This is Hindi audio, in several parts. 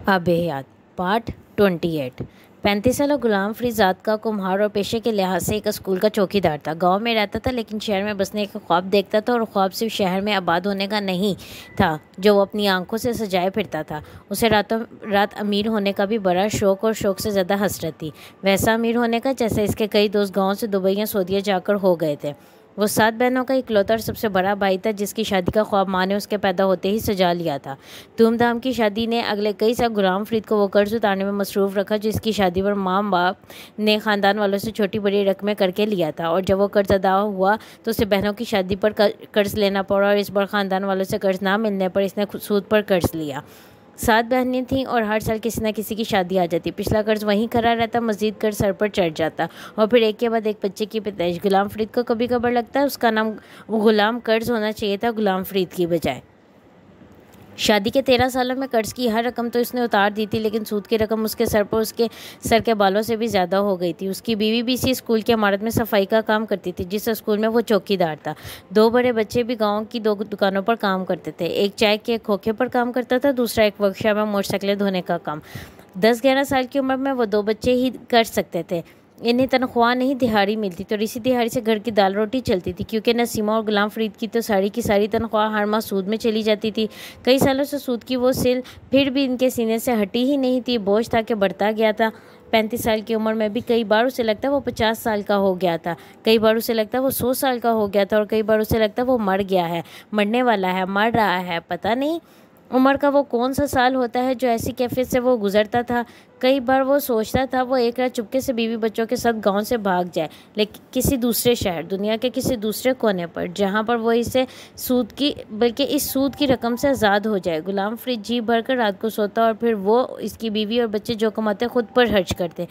आबेयात पार्ट 28। 35 साला गुलाम फरीजाद का कुम्हार और पेशे के लिहाज से एक स्कूल का चौकीदार था। गांव में रहता था लेकिन शहर में बसने का ख्वाब देखता था, और ख्वाब सिर्फ शहर में आबाद होने का नहीं था जो वो अपनी आंखों से सजाए फिरता था। उसे रातों रात अमीर होने का भी बड़ा शौक, और शौक से ज़्यादा हसरत थी। वैसा अमीर होने का जैसे इसके कई दोस्त गाँव से दुबई या सऊदीया जाकर हो गए थे। वो 7 बहनों का इकलौता और सबसे बड़ा भाई था, जिसकी शादी का ख्वाब माँ ने उसके पैदा होते ही सजा लिया था। धूमधाम की शादी ने अगले कई साल गुलाम फरीद को वो कर्ज उतारने में मसरूफ़ रखा, जिसकी शादी पर माँ बाप ने ख़ानदान वालों से छोटी बड़ी रकमें करके लिया था। और जब वो कर्ज अदा हुआ तो उसे बहनों की शादी पर कर्ज लेना पड़ा, और इस बार ख़ानदान वालों से कर्ज ना मिलने पर इसने सूद पर कर्ज लिया। 7 बहनें थीं और हर साल किसी न किसी की शादी आ जाती। पिछला कर्ज वहीं खड़ा रहता, मज़ीद कर्ज सर पर चढ़ जाता, और फिर एक के बाद एक बच्चे की पैदाइश। गुलाम फरीद को कभी कभार लगता है उसका नाम गुलाम कर्ज होना चाहिए था, गुलाम फरीद की बजाय। शादी के 13 सालों में कर्ज की हर रकम तो इसने उतार दी थी, लेकिन सूद की रकम उसके सर पर उसके सर के बालों से भी ज़्यादा हो गई थी। उसकी बीवी भी इसी स्कूल की इमारत में सफाई का काम करती थी, जिस स्कूल में वो चौकीदार था। 2 बड़े बच्चे भी गांव की 2 दुकानों पर काम करते थे। एक चाय के खोखे पर काम करता था, दूसरा एक वर्कशॉप में मोटरसाइकिलें धोने का काम। 10-11 साल की उम्र में वो 2 बच्चे ही कर सकते थे। इन्हें तनख्वाह नहीं, दिहाड़ी मिलती थी, और इसी दिहाड़ी से घर की दाल रोटी चलती थी, क्योंकि नसीमा और गुलाम फरीद की तो सारी की सारी तनख्वाह हर माह सूद में चली जाती थी। कई सालों से सूद की वो सिल फिर भी इनके सीने से हटी ही नहीं थी। बोझ था कि बढ़ता गया था। 35 साल की उम्र में भी कई बार उसे लगता वो 50 साल का हो गया था, कई बार उसे लगता वो 100 साल का हो गया था, और कई बार उसे लगता वो मर गया है, मरने वाला है, मर रहा है। पता नहीं उम्र का वो कौन सा साल होता है जो ऐसी कैफियत से वो गुजरता था। कई बार वो सोचता था वो एक रात चुपके से बीवी बच्चों के साथ गांव से भाग जाए, लेकिन किसी दूसरे शहर, दुनिया के किसी दूसरे कोने पर, जहां पर वो इस सूद की रकम से आज़ाद हो जाए। गुलाम फरीद जी भरकर रात को सोता, और फिर वो इसकी बीवी और बच्चे जो कमाते खुद पर खर्च करते।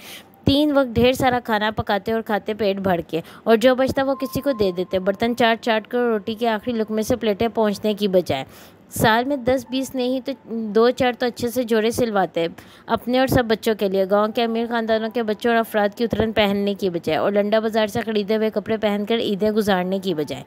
3 वक्त ढेर सारा खाना पकाते और खाते पेट भर के, और जो बचता वो किसी को दे देते, बर्तन चाट चाट कर रोटी के आखिरी लुकमे से प्लेटें पहुँचने की बजाय। साल में 10-20 नहीं तो 2-4 तो अच्छे से जोड़े सिलवाते, अपने और सब बच्चों के लिए, गांव के अमीर खानदानों के बच्चों और अफराद की उतरन पहनने की बजाय, और लंडा बाजार से खरीदे हुए कपड़े पहनकर ईदें गुजारने की बजाय।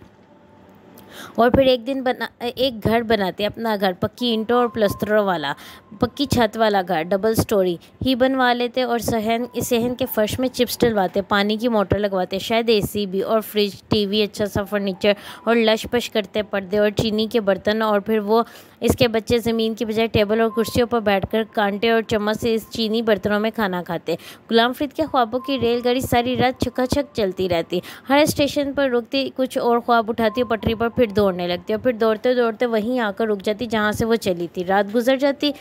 और फिर एक घर बनाते, अपना घर, पक्की ईंटों और प्लस्तरों वाला, पक्की छत वाला घर, डबल स्टोरी ही बनवा लेते, और सहन के फर्श में चिप्स डलवाते, पानी की मोटर लगवाते, शायद एसी भी, और फ्रिज, टीवी, अच्छा सा फर्नीचर, और लश पश करते पर्दे और चीनी के बर्तन। और फिर वो इसके बच्चे ज़मीन की बजाय टेबल और कुर्सियों पर बैठकर कांटे और चम्मच से इस चीनी बर्तनों में खाना खाते। गुलाम फरीद के ख्वाबों की रेलगाड़ी सारी रात छकाछक चलती रहती, हर स्टेशन पर रुकती, कुछ और ख्वाब उठाती, पटरी पर फिर दौड़ने लगती, और फिर दौड़ते दौड़ते वहीं आकर रुक जाती जहाँ से वो चली थी। रात गुजर जाती,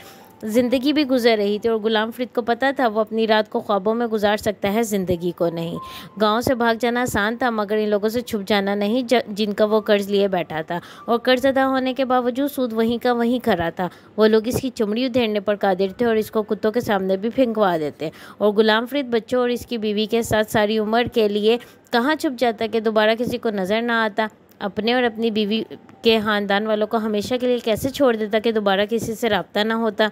ज़िंदगी भी गुजर रही थी, और गुलाम फरीद को पता था वो अपनी रात को ख्वाबों में गुजार सकता है, ज़िंदगी को नहीं। गांव से भाग जाना आसान था, मगर इन लोगों से छुप जाना नहीं जिनका वो कर्ज लिए बैठा था, और कर्ज अदा होने के बावजूद सूद वहीं का वहीं खड़ा था। वो लोग इसकी चमड़ी उधेड़ने पर कादिर थे, और इसको कुत्तों के सामने भी फेंकवा देते। और गुलाम फरीद बच्चों और इसकी बीवी के साथ सारी उम्र के लिए कहाँ छुप जाता कि दोबारा किसी को नज़र ना आता। अपने और अपनी बीवी के ख़ानदान वालों को हमेशा के लिए कैसे छोड़ देता कि दोबारा किसी से रब्ता ना होता।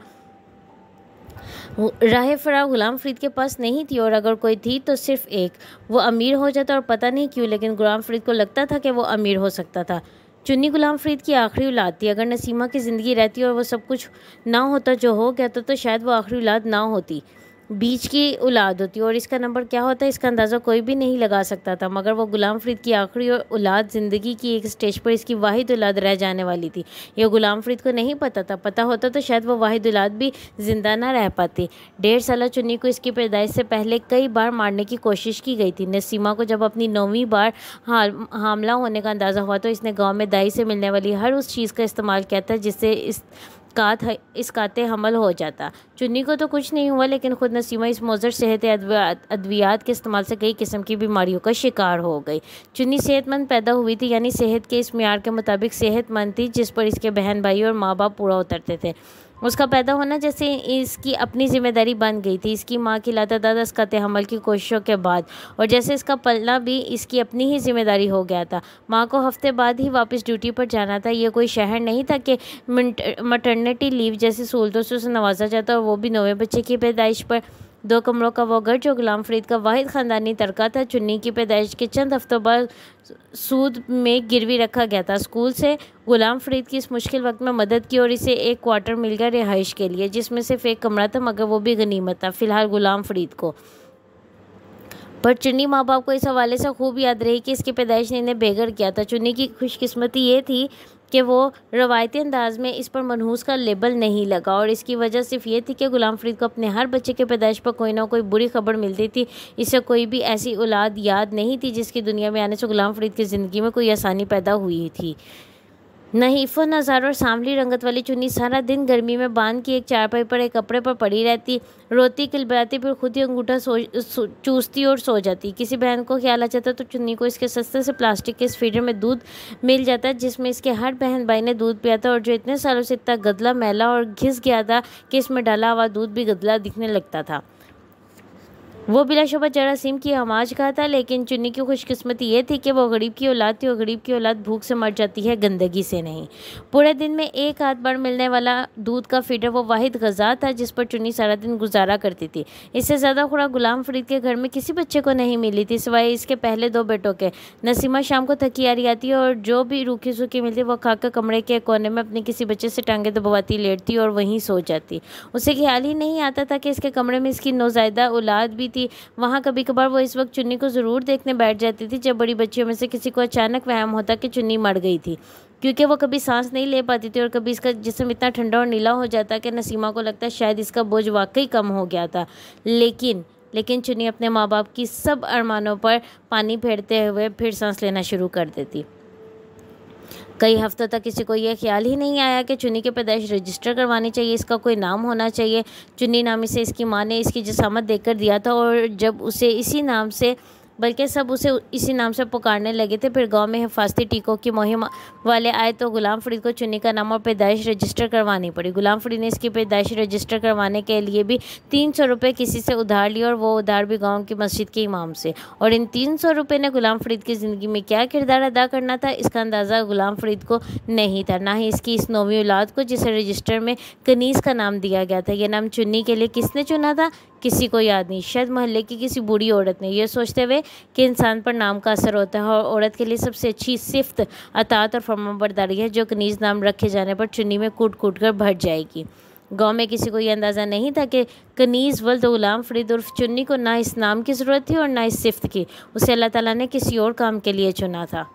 राह फरार गुलाम फरीद के पास नहीं थी, और अगर कोई थी तो सिर्फ एक, वो अमीर हो जाता। और पता नहीं क्यों, लेकिन गुलाम फरीद को लगता था कि वो अमीर हो सकता था। चुन्नी गुलाम फरीद की आखिरी औलाद थी। अगर नसीमा की ज़िंदगी रहती और वो सब कुछ ना होता जो हो गया तो शायद वो आखिरी औलाद ना होती, बीच की औलाद होती, और इसका नंबर क्या होता है इसका अंदाज़ा कोई भी नहीं लगा सकता था। मगर वो गुलाम फरीद की आखिरी औलाद, ज़िंदगी की एक स्टेज पर इसकी वाहिद औलाद रह जाने वाली थी। यह गुलाम फरीद को नहीं पता था। पता होता तो शायद वो वाहिद औलाद भी जिंदा ना रह पाती। 1.5 साल चुन्नी को इसकी पैदाइश से पहले कई बार मारने की कोशिश की गई थी। नसीमा को जब अपनी 9वीं बार हामला होने का अंदाज़ा हुआ तो इसने गाँव में दाई से मिलने वाली हर उस चीज़ का इस्तेमाल किया था जिससे इस काते हमल हो जाता। चुन्नी को तो कुछ नहीं हुआ, लेकिन खुद नसीमा इस मोज़र सेहत अद्वियात के इस्तेमाल से कई किस्म की बीमारियों का शिकार हो गई। चुन्नी सेहतमंद पैदा हुई थी, यानी सेहत के इस मियार के मुताबिक सेहतमंद थी जिस पर इसके बहन भाई और माँ बाप पूरा उतरते थे। उसका पैदा होना जैसे इसकी अपनी जिम्मेदारी बन गई थी, इसकी माँ की लातादाद इसकाते हमल की कोशिशों के बाद, और जैसे इसका पलना भी इसकी अपनी ही जिम्मेदारी हो गया था। माँ को हफ्ते बाद ही वापस ड्यूटी पर जाना था। ये कोई शहर नहीं था कि मटर्निटी लीव जैसी सहूलतों से उसे नवाजा जाता, और वो भी 9वें बच्चे की पैदाइश पर। 2 कमरों का वो घर जो गुलाम फरीद का वाहिद ख़ानदानी तरका था, चुन्नी की पैदाइश के चंद हफ्तों बाद सूद में गिरवी रखा गया था। स्कूल से गुलाम फरीद की इस मुश्किल वक्त में मदद की और इसे एक क्वार्टर मिल गया रिहाइश के लिए, जिसमें सिर्फ एक कमरा था, मगर वो भी गनीमत था फ़िलहाल गुलाम फरीद को। पर चुन्नी माँ बाप को इस हवाले से खूब याद रही कि इसकी पैदाइश ने इन्हें बेघर किया था। चुन्नी की खुशकिस्मती ये थी कि वो रवायती अंदाज में इस पर मनहूस का लेबल नहीं लगा, और इसकी वजह सिर्फ ये थी कि गुलाम फरीद को अपने हर बच्चे के पैदाइश पर कोई ना कोई बुरी खबर मिलती थी। इससे कोई भी ऐसी औलाद याद नहीं थी जिसकी दुनिया में आने से गुलाम फरीद की ज़िंदगी में कोई आसानी पैदा हुई थी। नहीफ़ो नज़ार और सांवली रंगत वाली चुन्नी सारा दिन गर्मी में बांध की एक चारपाई पर एक कपड़े पर पड़ी रहती, रोती किलबलाती, फिर खुद ही अंगूठा चूसती और सो जाती। किसी बहन को ख्याल आ जाता तो चुन्नी को इसके सस्ते से प्लास्टिक के इस फीडर में दूध मिल जाता जिसमें इसके हर बहन भाई ने दूध पिया था, और जो इतने सालों से इतना गदला मैला और घिस गया था कि इसमें डाला हुआ दूध भी गदला दिखने लगता था। वो बिलाशुबा जरासीम की हमाज का था, लेकिन चुन्नी की खुशकिस्मती ये थी कि वो गरीब की औलाद थी, और गरीब की औलाद भूख से मर जाती है, गंदगी से नहीं। पूरे दिन में एक आध बार मिलने वाला दूध का फीडर वो वाहिद गज़ा था जिस पर चुन्नी सारा दिन गुजारा करती थी। इससे ज़्यादा खुराक गुलाम फरीद के घर में किसी बच्चे को नहीं मिली थी सिवाय इसके पहले 2 बेटों के। नसीमा शाम को थकी हारी आती और जो भी रूखी सूखी मिलती वो खाकर कमरे के कोने में अपने किसी बच्चे से टांगे दबाती लेटती और वहीं सो जाती। उसे ख्याल ही नहीं आता था कि इसके कमरे में इसकी नौज़ायदा औलाद भी थी। वहाँ कभी कभार वो इस वक्त चुन्नी को ज़रूर देखने बैठ जाती थी जब बड़ी बच्चियों में से किसी को अचानक वहम होता कि चुन्नी मर गई थी, क्योंकि वो कभी सांस नहीं ले पाती थी और कभी इसका जिस्म इतना ठंडा और नीला हो जाता कि नसीमा को लगता शायद इसका बोझ वाकई कम हो गया था। लेकिन चुन्नी अपने माँ बाप की सब अरमानों पर पानी फेरते हुए फिर सांस लेना शुरू कर देती। कई हफ्तों तक किसी को यह ख्याल ही नहीं आया कि चुन्नी की पैदाइश रजिस्टर करवानी चाहिए, इसका कोई नाम होना चाहिए। चुन्नी नाम से इसकी माँ ने इसकी जसामत देकर दिया था, और जब उसे इसी नाम से बल्कि सब उसे इसी नाम से पुकारने लगे थे। फिर गांव में हिफाजती टीकों की मुहिम वाले आए तो गुलाम फरीद को चुन्नी का नाम और पैदाइश रजिस्टर करवानी पड़ी। गुलाम फरीद ने इसकी पैदाइश रजिस्टर करवाने के लिए भी 300 रुपये किसी से उधार लिए, और वो उधार भी गांव की मस्जिद के इमाम से। और इन 300 रुपये ने गुलाम फरीद की ज़िंदगी में क्या किरदार अदा करना था, इसका अंदाज़ा गुलाम फरीद को नहीं था, ना ही इसकी इस 9वीं औलाद को जिसे रजिस्टर में कनीज़ का नाम दिया गया था। यह नाम चुन्नी के लिए किसने चुना था, किसी को याद नहीं, शायद मोहल्ले की किसी बूढ़ी औरत ने, यह सोचते हुए कि इंसान पर नाम का असर होता है और औरत के लिए सबसे अच्छी सिफ्त अतात और फरमाबरदारी है जो कनीज़ नाम रखे जाने पर चुन्नी में कूट कूट कर भर जाएगी। गांव में किसी को यह अंदाज़ा नहीं था कि कनीज़ वल्द गुलाम फरीद उर्फ चुन्नी को ना इस नाम की ज़रूरत थी और ना इस सिफ्त की। उसे अल्लाह ताला ने किसी और काम के लिए चुना था।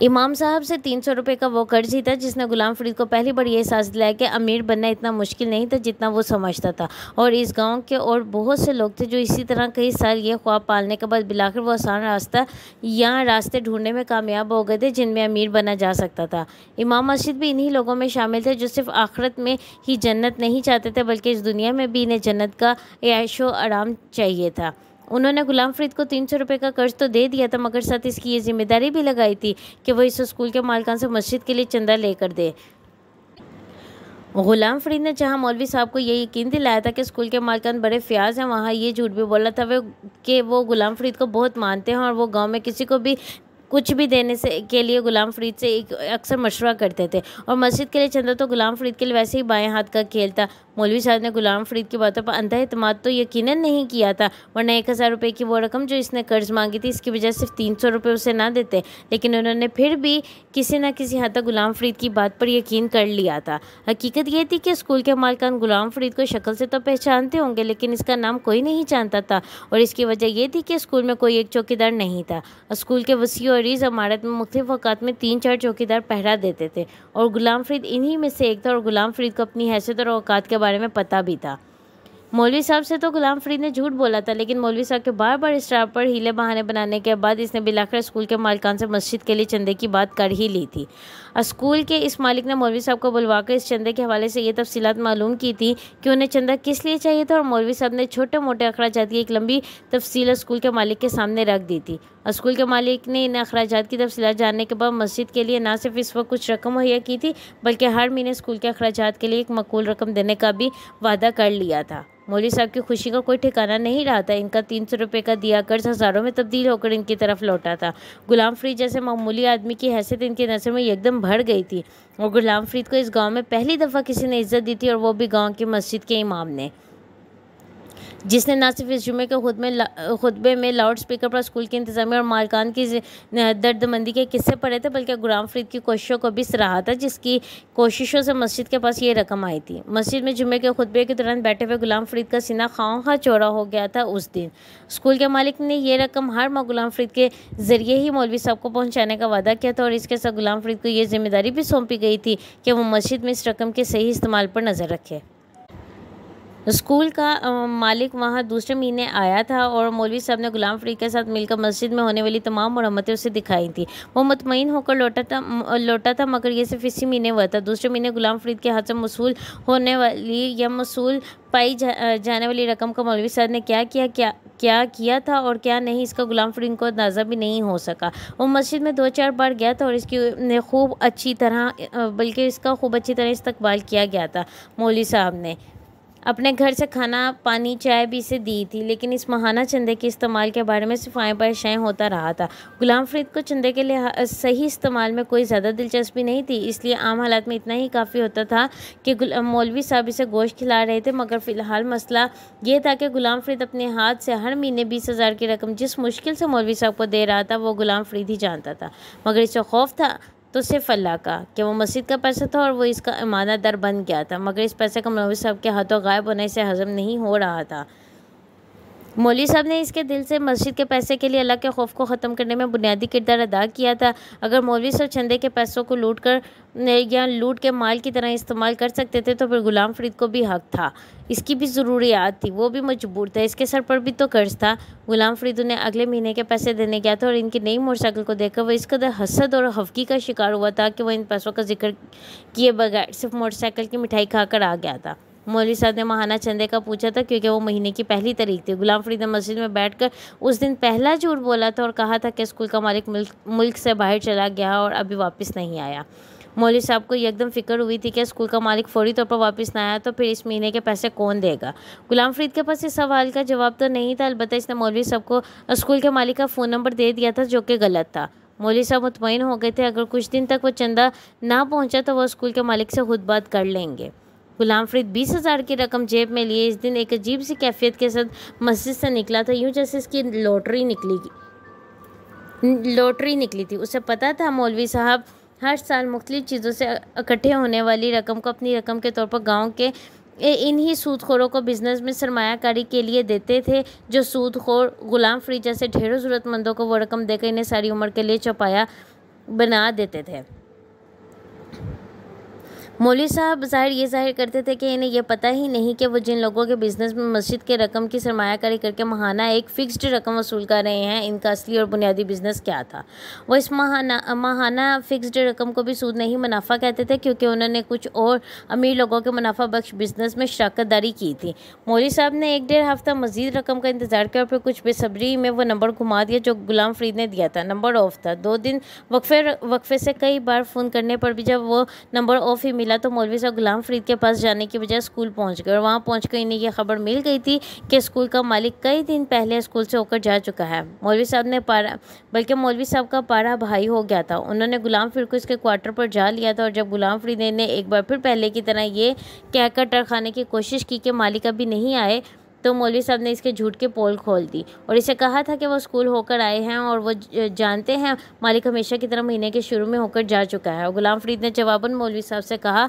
इमाम साहब से 300 रुपये का वो कर्ज ही था जिसने गुलाम फरीद को पहली बार ये एहसास दिलाया कि अमीर बनना इतना मुश्किल नहीं था जितना वो समझता था। और इस गांव के और बहुत से लोग थे जो इसी तरह कई साल ये ख्वाब पालने के बाद बिलाखिर वो आसान रास्ते ढूंढने में कामयाब हो गए थे जिनमें अमीर बना जा सकता था। इमाम मस्जिद भी इन्हीं लोगों में शामिल थे जो सिर्फ आखिरत में ही जन्नत नहीं चाहते थे बल्कि इस दुनिया में भी इन्हें जन्नत का ऐशो आराम चाहिए था। उन्होंने गुलाम फरीद को 300 रुपये का कर्ज तो दे दिया था, मगर साथ इसकी ये जिम्मेदारी भी लगाई थी कि वो इस स्कूल के मालिकान से मस्जिद के लिए चंदा लेकर दे। गुलाम फरीद ने जहां मौलवी साहब को ये यकीन दिलाया था कि स्कूल के मालिकान बड़े फ्याज हैं, वहाँ ये झूठ भी बोला था कि वो गुलाम फरीद को बहुत मानते हैं और वो गांव में किसी को भी कुछ भी देने से के लिए गुलाम फरीद से अक्सर मशवरा करते थे। और मस्जिद के लिए चंदा तो गुलाम फरीद के लिए वैसे ही बाएं हाथ का खेल था। मौलवी साहब ने गुलाम फरीद की बातों पर अंधा एतमाद तो यकीनन नहीं किया था, वरना 1000 रुपये की वो रकम जो इसने कर्ज मांगी थी इसकी वजह सिर्फ 300 रुपये उसे ना देते। लेकिन उन्होंने फिर भी किसी न किसी हद तक गुलाम फरीद की बात पर यकीन कर लिया था। हकीकत ये थी कि स्कूल के मालिकान गुलाम फरीद को शक्ल से तो पहचानते होंगे लेकिन इसका नाम कोई नहीं जानता था, और इसकी वजह ये थी कि स्कूल में कोई एक चौकीदार नहीं था। स्कूल के वसी और अरीज़ इमारत में मुख्तलिफ औकात में 3-4 चौकीदार पहरा देते थे और गुलाम फरीद इन्हीं में से एक था। और गुलाम फरीद को अपनी हैसियत और औकात के बारे में पता भी था। मौलवी साहब से तो गुलाम फरीद ने झूठ बोला था, लेकिन मौलवी साहब के बार बार इसरार पर हीले बहाने बनाने के बाद इसने बिलाखिर स्कूल के मालिकान से मस्जिद के लिए चंदे की बात कर ही ली थी। स्कूल के इस मालिक ने मौलवी साहब को बुलवाकर इस चंदे के हवाले से ये तफसीलात मालूम की थी कि उन्हें चंदा किस लिए चाहिए था, और मौलवी साहब ने छोटे मोटे अखराजात की एक लंबी तफसील स्कूल के मालिक के सामने रख दी थी। स्कूल के मालिक ने इन अखराजात की तफसीलात जानने के बाद मस्जिद के लिए ना सिर्फ इस वक्त कुछ रकम मुहैया की थी बल्कि हर महीने स्कूल के अखराजात के लिए एक मकूल रकम देने का भी वादा कर लिया था। मौलवी साहब की खुशी का कोई ठिकाना नहीं रहा था। इनका 300 रुपये का दिया कर्ज हज़ारों में तब्दील होकर इनकी तरफ लौटा था। गुलाम फरीद जैसे मामूली आदमी की हैसियत इनकी नज़र में एकदम भर गई थी, और गुलाम फरीद को इस गांव में पहली दफ़ा किसी ने इज्जत दी थी, और वो भी गांव की मस्जिद के इमाम ने। जिसने न सिर्फ इस जुमे के खुतबे में लाउड स्पीकर पर स्कूल की इंतजामिया और मालकान की दर्दमंदी के किस्से पढ़े थे, बल्कि गुलाम फरीद की कोशिशों को भी सराहा था, जिसकी कोशिशों से मस्जिद के पास ये रकम आई थी। मस्जिद में जुमे के खुतबे के दौरान बैठे हुए गुलाम फरीद का सीना खामखा चौड़ा हो गया था। उस दिन स्कूल के मालिक ने ये रकम हर माह गुलाम फरीद के ज़रिए ही मौलवी साहब को पहुँचाने का वादा किया था, और इसके साथ गुलाम फरीद को ये जिम्मेदारी भी सौंपी गई थी कि वो मस्जिद में इस रकम के सही इस्तेमाल पर नज़र रखे। स्कूल का मालिक वहाँ दूसरे महीने आया था और मौलवी साहब ने गुलाम फरीद के साथ मिलकर मस्जिद में होने वाली तमाम मरम्मतें उसे दिखाई थी। वो मुतमईन होकर लौटा था, मगर ये सिर्फ इसी महीने हुआ था। दूसरे महीने गुलाम फरीद के हाथ से मसूल होने वाली या मसूल पाई जाने वाली रकम का मौलवी साहब ने क्या किया था और क्या नहीं, इसका गुलाम फरीद को अंदाज़ा भी नहीं हो सका। वो मस्जिद में 2-4 बार गया था और इसका खूब अच्छी तरह इस्तकबाल किया गया था। मौलवी साहब ने अपने घर से खाना पानी चाय भी इसे दी थी, लेकिन इस माहाना चंदे के इस्तेमाल के बारे में सिर्फ आए बाएं शाएं होता रहा था। गुलाम फरीद को चंदे के लिए सही इस्तेमाल में कोई ज़्यादा दिलचस्पी नहीं थी, इसलिए आम हालात में इतना ही काफ़ी होता था कि मौलवी साहब इसे गोश्त खिला रहे थे। मगर फ़िलहाल मसला ये था कि गुलाम फरीद अपने हाथ से हर महीने 20,000 की रकम जिस मुश्किल से मौलवी साहब को दे रहा था, वो गुलाम फरीद ही जानता था। मगर इसे खौफ था तो सिर्फ अल्लाह का कि वो मस्जिद का पैसा था और वो इसका ईमानदार बन गया था, मगर इस पैसे का मौलवी साहब के हाथों गायब होने से हजम नहीं हो रहा था। मौलवी साहब ने इसके दिल से मस्जिद के पैसे के लिए अल्लाह के खौफ को ख़त्म करने में बुनियादी किरदार अदा किया था। अगर मौलवी साहब चंदे के पैसों को लूट के माल की तरह इस्तेमाल कर सकते थे, तो फिर गुलाम फरीद को भी हक था। इसकी भी ज़रूरियात थी, वो भी मजबूर था, इसके सर पर भी तो कर्ज था। गुलाम फरीद उन्हें अगले महीने के पैसे देने गया था और इनकी नई मोटरसाइकिल को देखकर वह इस कदर हसद और हफ्की का शिकार हुआ था कि वह इन पैसों का जिक्र किए बगैर सिर्फ मोटरसाइकिल की मिठाई खाकर आ गया था। मौलवी साहब ने माहाना चंदे का पूछा था, क्योंकि वो महीने की पहली तारीख थी। गुलाम फरीद ने मस्जिद में बैठकर उस दिन पहला झूठ बोला था और कहा था कि स्कूल का मालिक मुल्क से बाहर चला गया और अभी वापस नहीं आया। मौलवी साहब को एकदम फिक्र हुई थी कि स्कूल का मालिक फौरी तौर पर वापस ना आया तो फिर इस महीने के पैसे कौन देगा। गुलाम फरीद के पास इस सवाल का जवाब तो नहीं था, अलबत्ता इसने मौलवी साहब को स्कूल के मालिक का फ़ोन नंबर दे दिया था, जो कि गलत था। मौलवी साहब मुतमईन हो गए थे, अगर कुछ दिन तक वो चंदा ना पहुंचा तो वह स्कूल के मालिक से खुद बात कर लेंगे। गुलाम फरीद 20,000 की रकम जेब में लिए इस दिन एक अजीब सी कैफियत के साथ मस्जिद से निकला था, यूँ जैसे इसकी लॉटरी निकली थी। उसे पता था मौलवी साहब हर साल मुख्तलिफ चीज़ों से इकट्ठे होने वाली रकम को अपनी रकम के तौर पर गाँव के इन्हीं सूदखोरों को बिजनेस में सरमायाकारी के लिए देते थे। जो सूदखोर गुलाम फरीद जैसे ढेरों ज़रूरतमंदों को वो रकम देकर इन्हें सारी उम्र के लिए चौपाया बना देते थे। मौलवी साहब जाहिर करते थे कि इन्हें यह पता ही नहीं कि वो जिन लोगों के बिज़नेस में मस्जिद के रकम की सरमायाकारी करके माहाना एक फ़िक्स्ड रकम वसूल कर रहे हैं, इनका असली और बुनियादी बिज़नेस क्या था। वो इस माहाना फ़िक्स्ड रकम को भी सूद नहीं मुनाफा कहते थे, क्योंकि उन्होंने कुछ और अमीर लोगों के मुनाफा बख्श बिज़नेस में शराकत दारी की थी। मौलवी साहब ने 1-1.5 हफ्ता मज़ीद रकम का इंतज़ार किया और फिर कुछ बेसब्री में वो नंबर घुमा दिया जो गुलाम फरीद ने दिया था। नंबर ऑफ था। 2 दिन वक्फे से कई बार फ़ोन करने पर भी जब वो नंबर ऑफ ही मिला तो मौलवी साहब गुलाम फरीद के पास जाने की बजाय स्कूल पहुंच गए और वहां पहुंचकर इन्हें यह खबर मिल गई थी कि स्कूल का मालिक कई दिन पहले स्कूल से होकर जा चुका है। मौलवी साहब का पारा भाई हो गया था। उन्होंने गुलाम फरीद को इसके क्वार्टर पर जा लिया था और जब गुलाम फरीद ने एक बार फिर पहले की तरह ये कहकर टरखाने की कोशिश की कि मालिक अभी नहीं आए, तो मौलवी साहब ने इसके झूठ के पोल खोल दी और इसे कहा था कि वो स्कूल होकर आए हैं और वो जानते हैं मालिक हमेशा की तरह महीने के शुरू में होकर जा चुका है। और गुलाम फरीद ने जवाबन मौलवी साहब से कहा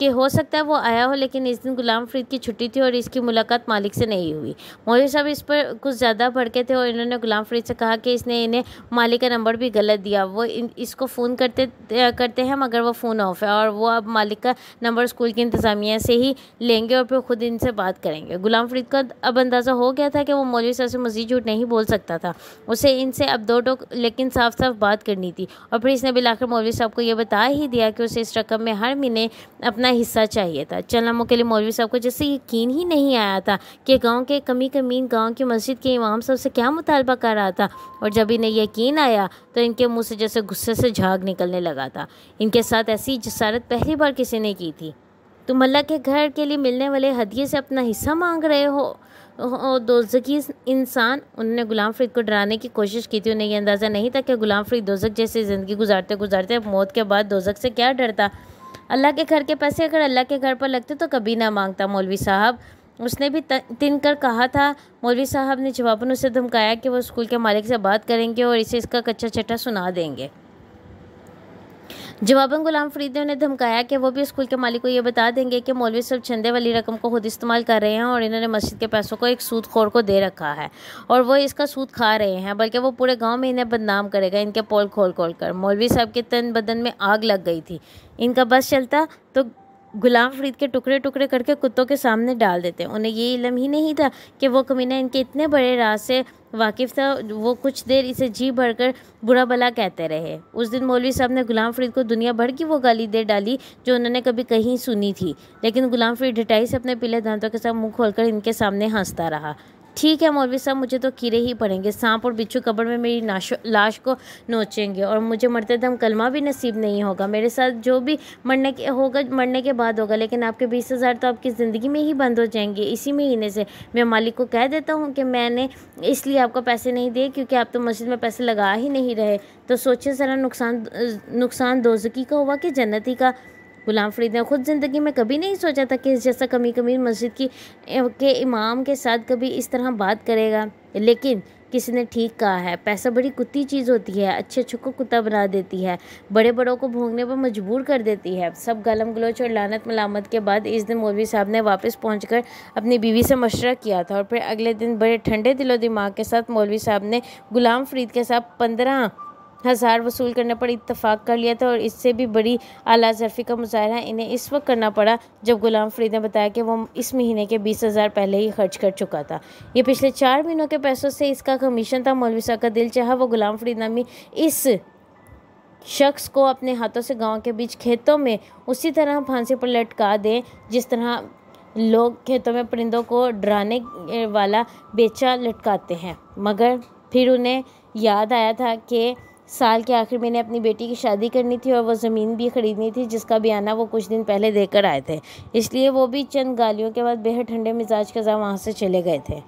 कि हो सकता है वो आया हो, लेकिन इस दिन गुलाम फरीद की छुट्टी थी और इसकी मुलाकात मालिक से नहीं हुई। मौलवी साहब इस पर कुछ ज़्यादा भड़के थे और इन्होंने गुलाम फरीद से कहा कि इसने इन्हें मालिक का नंबर भी गलत दिया। वो इसको फ़ोन करते हैं मगर वो फ़ोन ऑफ है और वो अब मालिक का नंबर स्कूल की इंतज़ामिया से ही लेंगे और फिर खुद इनसे बात करेंगे। गुलाम फरीद का अब अंदाज़ा हो गया था कि वो मौलवी साहब से मज़ीद झूठ नहीं बोल सकता था। उसे इनसे अब 2 टोक लेकिन साफ साफ बात करनी थी और फिर इसने बिलाकर मौलवी साहब को यह बता ही दिया कि उसे इस रकम में हर महीने अपना हिस्सा चाहिए था। चंद लम्हों के लिए मौलवी साहब को जैसे यकीन ही नहीं आया था कि गांव के कमी कमीन गांव की मस्जिद के इमाम साहब से क्या मुतालबा कर रहा था, और जब इन्हें यकीन आया तो इनके मुंह से जैसे गुस्से से झाग निकलने लगा था। इनके साथ ऐसी जसारत पहली बार किसी ने की थी। तुम अल्लाह के घर के लिए मिलने वाले हदिये से अपना हिस्सा मांग रहे हो दोज़खी इंसान। उन्होंने गुलाम फरीद को डराने की कोशिश की थी। उन्हें यह अंदाज़ा नहीं था कि गुलाम फरीद दोज़ख जैसी ज़िंदगी गुजारते गुजारते मौत के बाद दोज़ख से क्या डरता। अल्लाह के घर के पैसे अगर अल्लाह के घर पर लगते तो कभी ना मांगता। मौलवी साहब उसने भी तिन कर कहा था। मौलवी साहब ने जवाबन उसे धमकाया कि वो स्कूल के मालिक से बात करेंगे और इसे इसका कच्चा चट्टा सुना देंगे। जवाबन गुलाम फरीद ने उन्हें धमकाया कि वो भी स्कूल के मालिक को ये बता देंगे कि मौलवी साहब चंदे वाली रकम को खुद इस्तेमाल कर रहे हैं और इन्होंने मस्जिद के पैसों को एक सूदखोर को दे रखा है और वो इसका सूद खा रहे हैं, बल्कि वो पूरे गांव में इन्हें बदनाम करेगा इनके पोल खोल खोल कर। मौलवी साहब के तन बदन में आग लग गई थी। इनका बस चलता तो गुलाम फरीद के टुकड़े टुकड़े करके कुत्तों के सामने डाल देते। उन्हें ये इल्म ही नहीं था कि वो कमीना इनके इतने बड़े राज से वाकिफ़ था। वो कुछ देर इसे जी भरकर बुरा भला कहते रहे। उस दिन मौलवी साहब ने गुलाम फरीद को दुनिया भर की वो गाली दे डाली जो उन्होंने कभी कहीं सुनी थी, लेकिन गुलाम फरीद ढिठाई से अपने पीले दांतों के साथ मुंह खोलकर इनके सामने हंसता रहा। ठीक है मौलवी साहब, मुझे तो कीड़े ही पड़ेंगे, सांप और बिच्छू कब्र में मेरी लाश को नोचेंगे और मुझे मरते दम कलमा भी नसीब नहीं होगा। मेरे साथ जो भी मरने के बाद होगा, लेकिन आपके 20,000 तो आपकी ज़िंदगी में ही बंद हो जाएंगे। इसी महीने से मैं मालिक को कह देता हूँ कि मैंने इसलिए आपको पैसे नहीं दिए क्योंकि आप तो मस्जिद में पैसे लगा ही नहीं रहे। तो सोचिए ज़रा, नुकसान दोज़की का हुआ कि जन्नती का। गुलाम फरीद ने खुद ज़िंदगी में कभी नहीं सोचा था कि इस जैसा कमी कमीर मस्जिद के इमाम के साथ कभी इस तरह बात करेगा, लेकिन किसी ने ठीक कहा है, पैसा बड़ी कुत्ती चीज़ होती है, अच्छे अच्छों को कुत्ता बना देती है, बड़े बड़ों को भोंगने पर मजबूर कर देती है। सब गालम गलोच और लानत मलामत के बाद इस दिन मौलवी साहब ने वापस पहुंचकर अपनी बीवी से मशवरा किया था और फिर अगले दिन बड़े ठंडे दिलो दिमाग के साथ मौलवी साहब ने गुलाम फरीद के साथ 15,000 वसूल करने पर इत्तफाक कर लिया था। और इससे भी बड़ी आला ज़रफ़ी का मुजाहरा इन्हें इस वक्त करना पड़ा जब गुलाम फरीद ने बताया कि वो इस महीने के 20,000 पहले ही खर्च कर चुका था। ये पिछले 4 महीनों के पैसों से इसका कमीशन था। मौलवी साहब का दिल चाहा वो गुलाम फरीद नामी इस शख्स को अपने हाथों से गाँव के बीच खेतों में उसी तरह फांसी पर लटका दें जिस तरह लोग खेतों में परिंदों को डराने वाला बेचा लटकाते हैं। मगर फिर उन्हें याद आया था कि साल के आखिर में अपनी बेटी की शादी करनी थी और वो ज़मीन भी ख़रीदनी थी जिसका बयाना वो कुछ दिन पहले देकर आए थे। इसलिए वो भी चंद गालियों के बाद बेहद ठंडे मिजाज के साथ वहाँ से चले गए थे।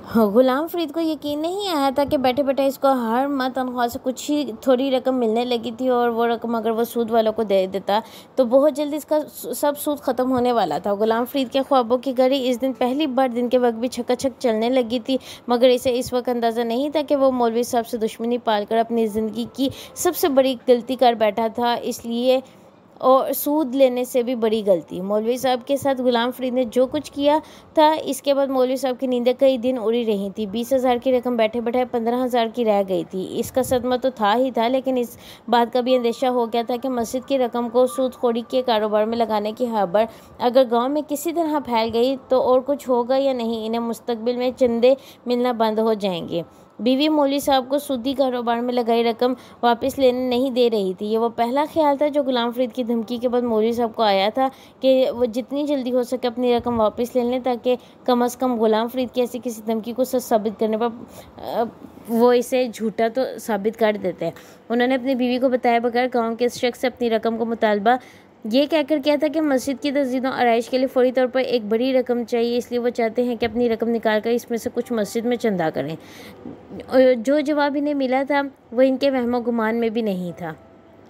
गुलाम फरीद को यकीन नहीं आया था कि बैठे बैठे इसको हर माह तनख्वाह से कुछ ही थोड़ी रकम मिलने लगी थी और वो रकम अगर वो सूद वालों को दे देता तो बहुत जल्दी इसका सब सूद ख़त्म होने वाला था। गुलाम फरीद के ख्वाबों की घड़ी इस दिन पहली बार दिन के वक्त भी छकाछक चलने लगी थी, मगर इसे इस वक्त अंदाज़ा नहीं था कि वो मौलवी साहब से दुश्मनी पालकर अपनी ज़िंदगी की सबसे बड़ी गलती कर बैठा था, इसलिए और सूद लेने से भी बड़ी गलती। मौलवी साहब के साथ गुलाम फरीद ने जो कुछ किया था, इसके बाद मौलवी साहब की नींदें कई दिन उड़ी रही थी। 20,000 की रकम बैठे बैठे 15,000 की रह गई थी। इसका सदमा तो था ही था, लेकिन इस बात का भी अंदेशा हो गया था कि मस्जिद की रकम को सूदखोरी के कारोबार में लगाने की खबर अगर गाँव में किसी तरह फैल गई तो और कुछ होगा या नहीं, इन्हें मुस्तकबिल में चंदे मिलना बंद हो जाएंगे। बीवी मौलवी साहब को सूदी कारोबार में लगाई रकम वापस लेने नहीं दे रही थी। ये वो पहला ख्याल था जो गुलाम फरीद की धमकी के बाद मौलवी साहब को आया था कि वो जितनी जल्दी हो सके अपनी रकम वापस ले लें ताकि कम अज़ कम गुलाम फरीद की ऐसी किसी धमकी को सच साबित करने पर वो इसे झूठा तो साबित कर देते हैं। उन्होंने अपनी बीवी को बताया बगैर गाँव के इस शख्स से अपनी रकम को मुतालबा ये कहकर किया था कि मस्जिद की तस्दीदों आरइश के लिए फौरी तौर पर एक बड़ी रकम चाहिए, इसलिए वो चाहते हैं कि अपनी रकम निकाल कर इसमें से कुछ मस्जिद में चंदा करें। जो जवाब इन्हें मिला था वो इनके वहमो गुमान में भी नहीं था।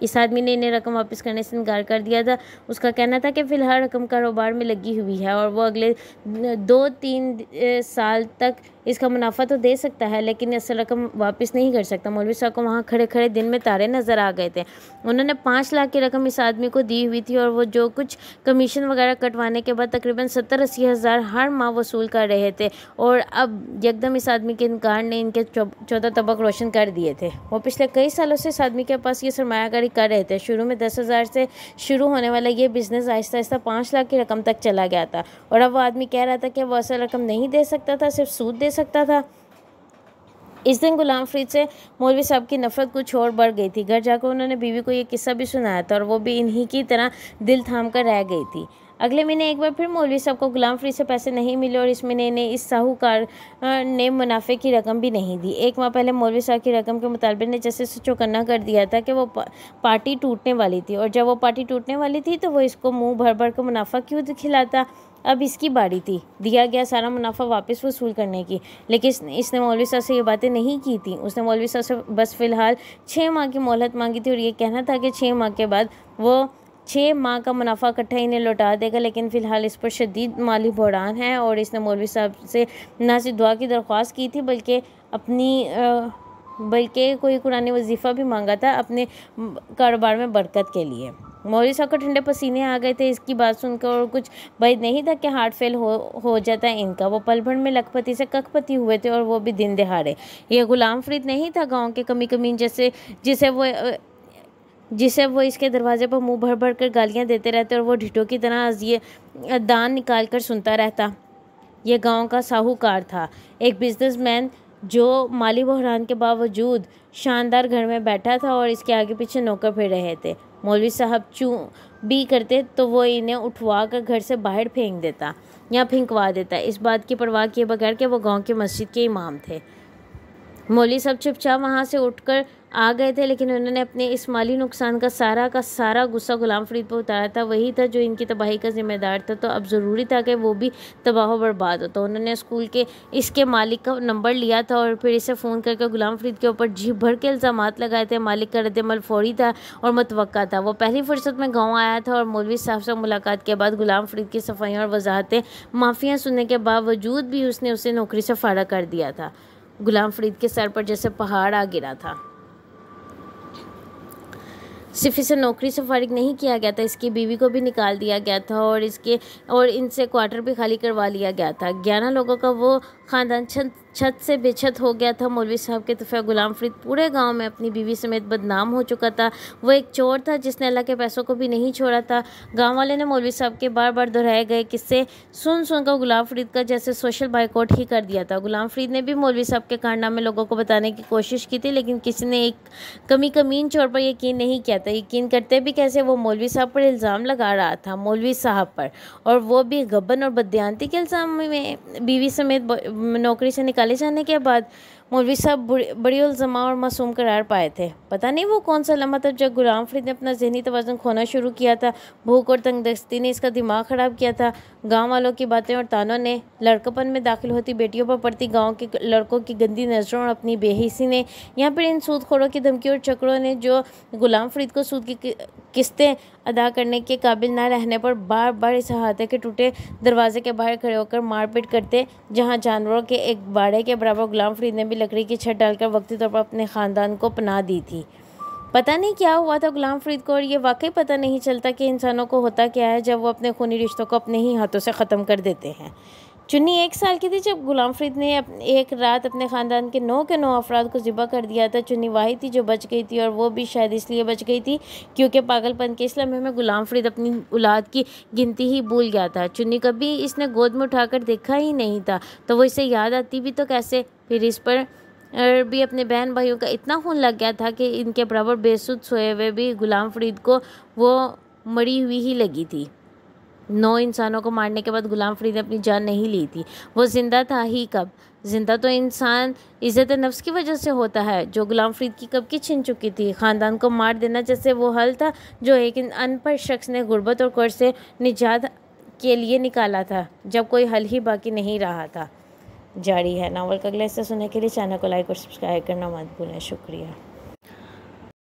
इस आदमी ने इन्हें रकम वापस करने से इनकार कर दिया था। उसका कहना था कि फ़िलहाल रकम कारोबार में लगी हुई है और वो अगले 2-3 साल तक इसका मुनाफा तो दे सकता है, लेकिन असल रकम वापस नहीं कर सकता। मौलवी साहब को वहाँ खड़े खड़े दिन में तारे नज़र आ गए थे। उन्होंने 5 लाख की रकम इस आदमी को दी हुई थी और वो जो कुछ कमीशन वगैरह कटवाने के बाद तकरीबन 70-80 हज़ार हर माह वसूल कर रहे थे और अब एकदम इस आदमी के इनकार ने इनके 14 तबक रोशन कर दिए थे। वो पिछले कई सालों से इस आदमी के पास ये सरमायाकारी कर रहे थे। शुरू में 10,000 से शुरू होने वाला ये बिज़नेस आहिस्ता आहिस्ता 5 लाख की रकम तक चला गया था और अब वो आदमी कह रहा था कि वो असल रकम नहीं दे सकता था, सिर्फ सूद दे सकता था। इस दिन गुलाम फरीद से मौलवी साहब की नफ़रत कुछ और बढ़ गई थी। घर जाकर उन्होंने बीवी को ये किस्सा भी सुनाया था और वो भी इन्हीं की तरह दिल थाम कर रह गई थी। अगले महीने एक बार फिर मौलवी साहब को गुलाम फरीद से पैसे नहीं मिले और इस महीने इन्हें इस साहूकार ने मुनाफे की रकम भी नहीं दी। 1 माह पहले मौलवी साहब की रकम के मुतालबे ने जैसे चौकन्ना कर दिया था कि वो पार्टी टूटने वाली थी और जब वो पार्टी टूटने वाली थी तो वो इसको मुंह भर भर कर मुनाफा क्यों खिलाता। अब इसकी बारी थी दिया गया सारा मुनाफा वापस वसूल करने की, लेकिन इसने मौलवी साहब से ये बातें नहीं की थी। उसने मौलवी साहब से बस फ़िलहाल 6 माह की मोहलत मांगी थी और ये कहना था कि 6 माह के बाद वो 6 माह का मुनाफा इकट्ठा इन्हें लौटा देगा, लेकिन फ़िलहाल इस पर शदीद माली बहरान है और इसने मौलवी साहब से ना सिर्फ दुआ की दरख्वास्त की थी बल्कि कोई कुरानी वजीफ़ा भी मांगा था अपने कारोबार में बरकत के लिए। मौलवी साहब को ठंडे पसीने आ गए थे इसकी बात सुनकर, और कुछ बैद नहीं था कि हार्ट फेल हो जाता है इनका। वो पल भर में लखपति से कखपति हुए थे, और वो भी दिन दहाड़े। ये गुलाम फरीद नहीं था गांव के कमी कमीन जिसे वो इसके दरवाजे पर मुंह भर भर कर गालियाँ देते रहते, और वो ढिठों की तरह दान निकाल कर सुनता रहता। ये गांव का साहूकार था, एक बिजनेसमैन जो माली बहरान के बावजूद शानदार घर में बैठा था और इसके आगे पीछे नौकर फिर रहे थे। मौलवी साहब चूं भी करते तो वो इन्हें उठवा कर घर से बाहर फेंक देता या फेंकवा देता, इस बात की परवाह किए बगैर कि वो गांव की मस्जिद के इमाम थे। मौलवी साहब चुपचाप वहाँ से उठकर आ गए थे, लेकिन उन्होंने अपने इस माली नुकसान का सारा गुस्सा गुलाम फरीद पर उतारा था। वही था जो इनकी तबाही का जिम्मेदार था, तो अब ज़रूरी था कि वो भी तबाह बर्बाद होता। उन्होंने स्कूल के इसके मालिक का नंबर लिया था और फिर इसे फ़ोन करके गुलाम फरीद के ऊपर जी भर के इल्ज़ामात लगाए थे। मालिक का रद्दअमल फौरी था और मुतवक्का था। वो पहली फुर्सत में गाँव आया था और मौलवी साहब से मुलाकात के बाद गुलाम फरीद की सफाइयाँ और वजाहतें माफ़ियाँ सुनने के बावजूद भी उसने उसे नौकरी से फारा कर दिया था। गुलाम फरीद के सर पर जैसे पहाड़ आ गिरा था। सिर्फ इसे नौकरी से फारिग नहीं किया गया था, इसकी बीवी को भी निकाल दिया गया था और इनसे क्वार्टर भी खाली करवा लिया गया था। 11 लोगों का वो ख़ानदान छत से बेछत हो गया था। मौलवी साहब के तोहफ़े गुलाम फरीद पूरे गांव में अपनी बीवी समेत बदनाम हो चुका था। वो एक चोर था जिसने अल्लाह के पैसों को भी नहीं छोड़ा था। गांव वाले ने मौलवी साहब के बार बार दोहराए गए किस्से सुन कर गुलाम फरीद का जैसे सोशल बाइकआउट ही कर दिया था। गुलाम फरीद ने भी मौलवी साहब के कारनामे लोगों को बताने की कोशिश की थी, लेकिन किसी ने एक कमीन चोर पर यकीन नहीं किया था। यकीन करते भी कैसे? वो मौलवी साहब पर इल्ज़ाम लगा रहा था, मौलवी साहब पर, और वो भी गबन और बददियानती के इल्ज़ाम में। बीवी समेत नौकरी से निकाले जाने के बाद मौलवी साहब बड़ी उलझमा और मासूम करार पाए थे। पता नहीं वो कौन सा लम्हा था जब गुलाम फरीद ने अपना जहनी तवाज़ुन खोना शुरू किया था। भूख और तंगदस्ती ने इसका दिमाग ख़राब किया था। गांव वालों की बातें और तानों ने, लड़कपन में दाखिल होती बेटियों पर पड़ती गांव के लड़कों की गंदी नज़रों और अपनी बेहिसी ने, यहाँ पर इन सूदखोरों की धमकी और चक्रों ने, जो गुलाम फरीद को सूद की किस्तें अदा करने के काबिल ना रहने पर बार बार इस अहाते के टूटे दरवाजे के बाहर खड़े होकर मारपीट करते। जहाँ जानवरों के एक बाड़े के बराबर गुलाम फरीद ने भी लकड़ी की छत डालकर वक्ती तौर पर अपने ख़ानदान को पनाह दी थी। पता नहीं क्या हुआ था गुलाम फरीद को, और ये वाकई पता नहीं चलता कि इंसानों को होता क्या है जब वो अपने खूनी रिश्तों को अपने ही हाथों से ख़त्म कर देते हैं। चुन्नी 1 साल की थी जब गुलाम फरीद ने एक रात अपने ख़ानदान के 9 के 9 अफराद को ज़िबा कर दिया था। चुन्नी वाहिद थी जो बच गई थी, और वो भी शायद इसलिए बच गई थी क्योंकि पागलपन के इस लम्हे में गुलाम फरीद अपनी औलाद की गिनती ही भूल गया था। चुन्नी कभी इसने गोद में उठाकर देखा ही नहीं था, तो वो इसे याद आती भी तो कैसे? फिर इस पर भी अपने बहन भाइयों का इतना खून लग गया था कि इनके बराबर बेसुध सोए हुए भी गुलाम फरीद को वो मरी हुई ही लगी थी। 9 इंसानों को मारने के बाद गुलाम फरीद ने अपनी जान नहीं ली थी। वो जिंदा था ही कब? जिंदा तो इंसान इज़्ज़त नफ्स की वजह से होता है, जो गुलाम फरीद की कब की छिन चुकी थी। ख़ानदान को मार देना जैसे वो हल था जो एक अनपढ़ शख्स ने गुर्बत और कर्ज से निजात के लिए निकाला था, जब कोई हल ही बाकी नहीं रहा था। जारी है नावल का अगला हिस्सा सुनने के लिए चैनल को लाइक और सब्सक्राइब करना मत भूलें। शुक्रिया।